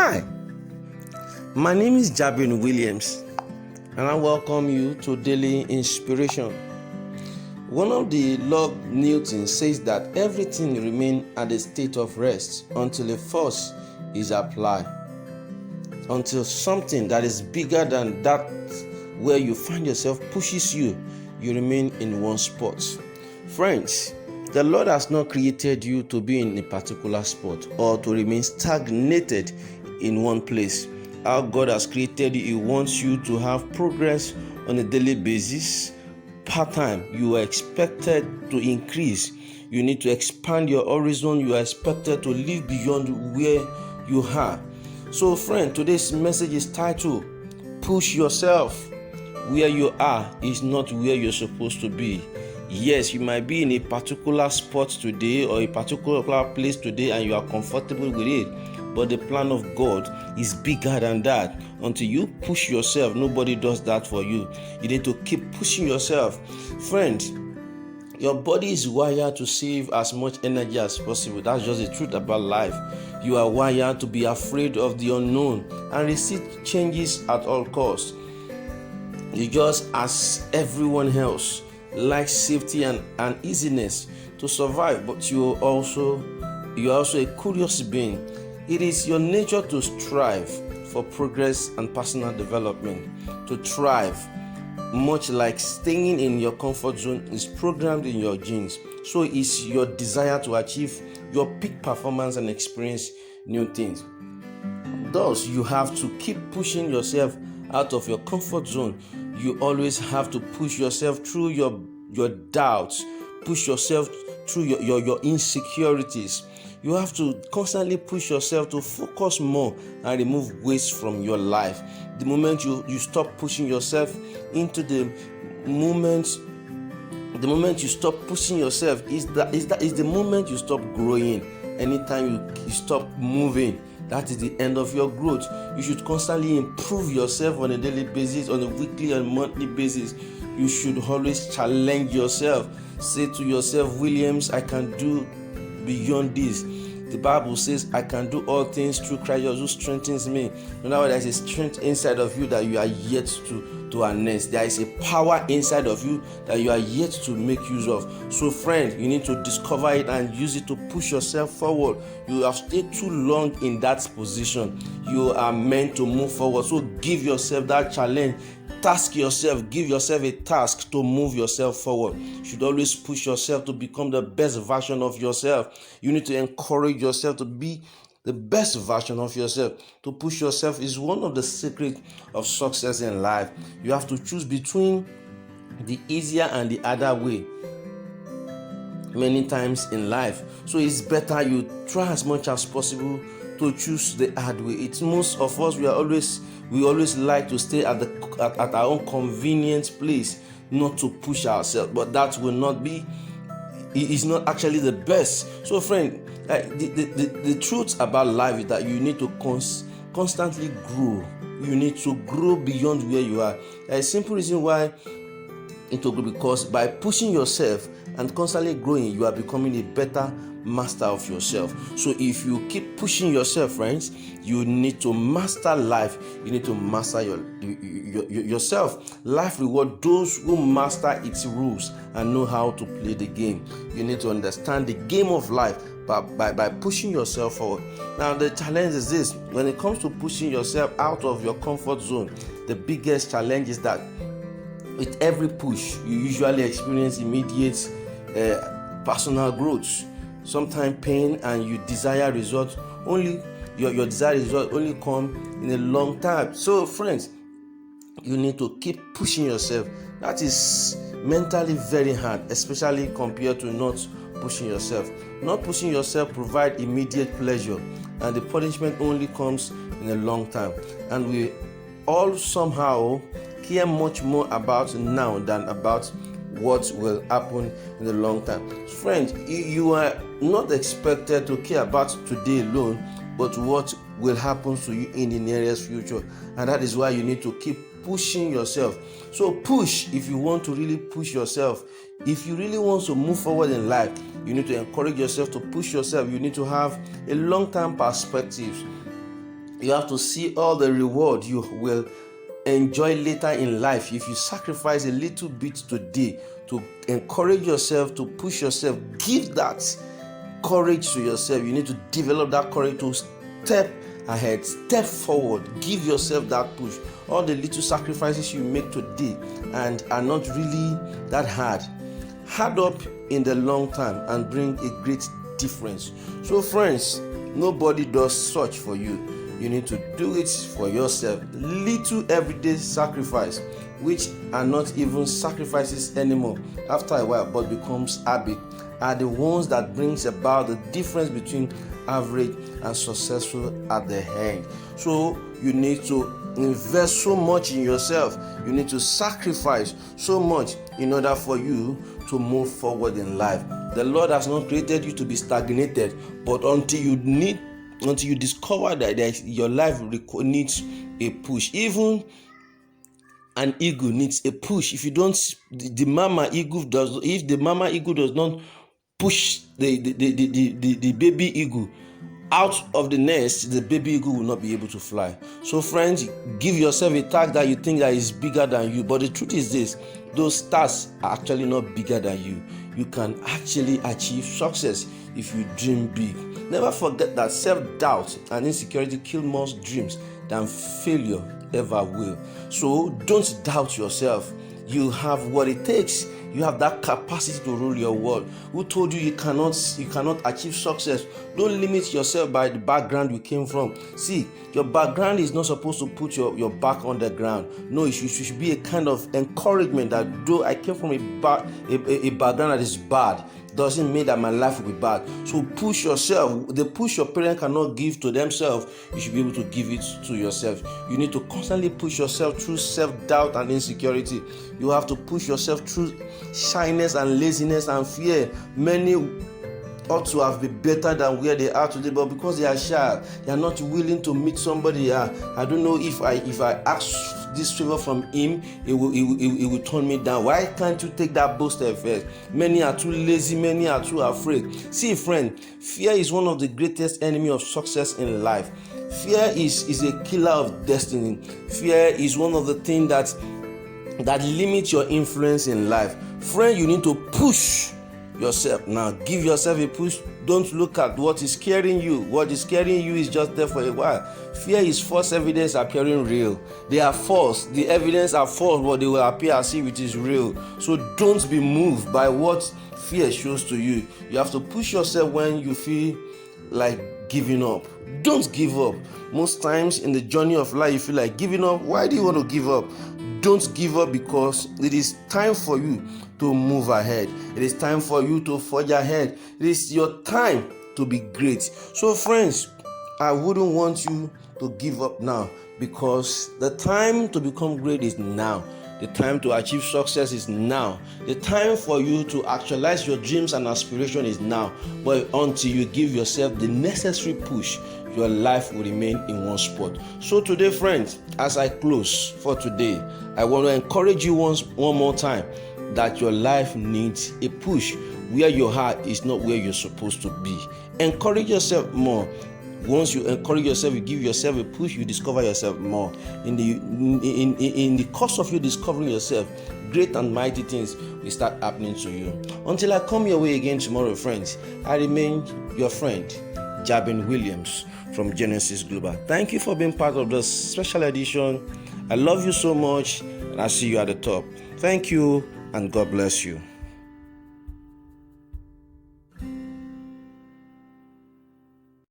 Hi, my name is Jabin Williams, and I welcome you to Daily Inspiration. One of the Lord Newton says that everything remains at a state of rest until a force is applied. Until something that is bigger than that where you find yourself pushes you, you remain in one spot. Friends, the Lord has not created you to be in a particular spot or to remain stagnated in one place. How God has created you, He wants you to have progress on a daily basis. Part-time, you are expected to increase. You need to expand your horizon. You are expected to live beyond where you are. So friend, today's message is titled, Push Yourself. Where you are is not where you're supposed to be. Yes, you might be in a particular spot today or a particular place today and you are comfortable with it. But the plan of God is bigger than that. Until you push yourself, nobody does that for you. You need to keep pushing yourself. Friend, your body is wired to save as much energy as possible. That's just the truth about life. You are wired to be afraid of the unknown and resist changes at all costs. You just, as everyone else, like safety and easiness to survive, but you are also a curious being. It is your nature to strive for progress and personal development. To thrive, much like staying in your comfort zone, is programmed in your genes. So it's your desire to achieve your peak performance and experience new things. Thus, you have to keep pushing yourself out of your comfort zone. You always have to push yourself through your doubts, push yourself through your insecurities. You have to constantly push yourself to focus more and remove waste from your life. The moment you stop pushing yourself into the moment you stop pushing yourself is the moment you stop growing. Anytime you stop moving, that is the end of your growth. You should constantly improve yourself on a daily basis, on a weekly and monthly basis. You should always challenge yourself. Say to yourself, Williams, I can do beyond this. The Bible says, I can do all things through Christ who strengthens me. You know, there is a strength inside of you that you are yet to harness. There is a power inside of you that you are yet to make use of. So friend, you need to discover it and use it to push yourself forward. You have stayed too long in that position. You are meant to move forward. So give yourself that challenge. Task yourself, give yourself a task to move yourself forward. You should always push yourself to become the best version of yourself. You need to encourage yourself to be the best version of yourself. To push yourself is one of the secrets of success in life. You have to choose between the easier and the harder way many times in life. So it's better you try as much as possible to choose the hard way. It's most of us, we always like to stay at our own convenient place, not to push ourselves. But that will not be. It is not actually the best. So, friend, the truth about life is that you need to constantly grow. You need to grow beyond where you are. There is a simple reason why it will grow, because by pushing yourself and constantly growing, you are becoming a better master of yourself. So if you keep pushing yourself, friends, you need to master life. You need to master yourself. Life reward those who master its rules and know how to play the game. You need to understand the game of life by pushing yourself forward. Now the challenge is this: when it comes to pushing yourself out of your comfort zone, the biggest challenge is that with every push, you usually experience immediate personal growth. Sometimes pain and your desired result only come in a long time. So friends, you need to keep pushing yourself. That is mentally very hard, especially compared to not pushing yourself. Not pushing yourself provide immediate pleasure, and the punishment only comes in a long time. And we all somehow care much more about now than about what will happen in the long time. Friends, you are not expected to care about today alone, but what will happen to you in the nearest future. And that is why you need to keep pushing yourself. So push if you want to really push yourself. If you really want to move forward in life, you need to encourage yourself to push yourself. You need to have a long-term perspective. You have to see all the reward you will enjoy later in life if you sacrifice a little bit today to encourage yourself, to push yourself. Give that courage to yourself. You need to develop that courage to step ahead, step forward, give yourself that push. All the little sacrifices you make today and are not really that hard add up in the long time and bring a great difference. So friends, nobody does such for you. You need to do it for yourself. Little everyday sacrifice, which are not even sacrifices anymore after a while but becomes habit, are the ones that brings about the difference between average and successful at the end. So you need to invest so much in yourself. You need to sacrifice so much in order for you to move forward in life. The Lord has not created you to be stagnated, but until you discover that your life needs a push. Even an eagle needs a push. If the mama eagle does not push the baby eagle out of the nest, the baby eagle will not be able to fly. So friends, give yourself a task that you think that is bigger than you, but the truth is this: those tasks are actually not bigger than you. You can actually achieve success if you dream big. Never forget that self-doubt and insecurity kill more dreams than failure ever will. So don't doubt yourself. You have what it takes. You have that capacity to rule your world. Who told you cannot achieve success? Don't limit yourself by the background you came from. See, your background is not supposed to put your back on the ground. No, it should be a kind of encouragement that though I came from a background that is bad, doesn't mean that my life will be bad. So push yourself. The push your parents cannot give to themselves, you should be able to give it to yourself. You need to constantly push yourself through self-doubt and insecurity. You have to push yourself through shyness and laziness and fear. Many ought to have been better than where they are today, but because they are shy, they are not willing to meet somebody. I don't know if I ask this favor from him, he will turn me down. Why can't you take that bold step first? Many are too lazy, many are too afraid. See, friend, fear is one of the greatest enemy of success in life. Fear is a killer of destiny. Fear is one of the things that limits your influence in life. Friend, you need to push yourself. Now give yourself a push. Don't look at what is scaring you. What is scaring you is just there for a while. Fear is false evidence appearing real. They are false. The evidence are false, but they will appear as if it is real. So don't be moved by what fear shows to you. You have to push yourself when you feel like giving up. Don't give up. Most times in the journey of life, you feel like giving up. Why do you want to give up? Don't give up, because it is time for you to move ahead. It is time for you to forge ahead. It is your time to be great. So friends, I wouldn't want you to give up now, because the time to become great is now. The time to achieve success is now. The time for you to actualize your dreams and aspirations is now. But until you give yourself the necessary push, your life will remain in one spot. So today, friends, as I close for today, I want to encourage you one more time that your life needs a push. Where your heart is not where you're supposed to be. Encourage yourself more. Once you encourage yourself, you give yourself a push, you discover yourself more. In the course of you discovering yourself, great and mighty things will start happening to you. Until I come your way again tomorrow, friends, I remain your friend, Jabin Williams from Genesis Global. Thank you for being part of this special edition. I love you so much, and I'll see you at the top. Thank you, and God bless you.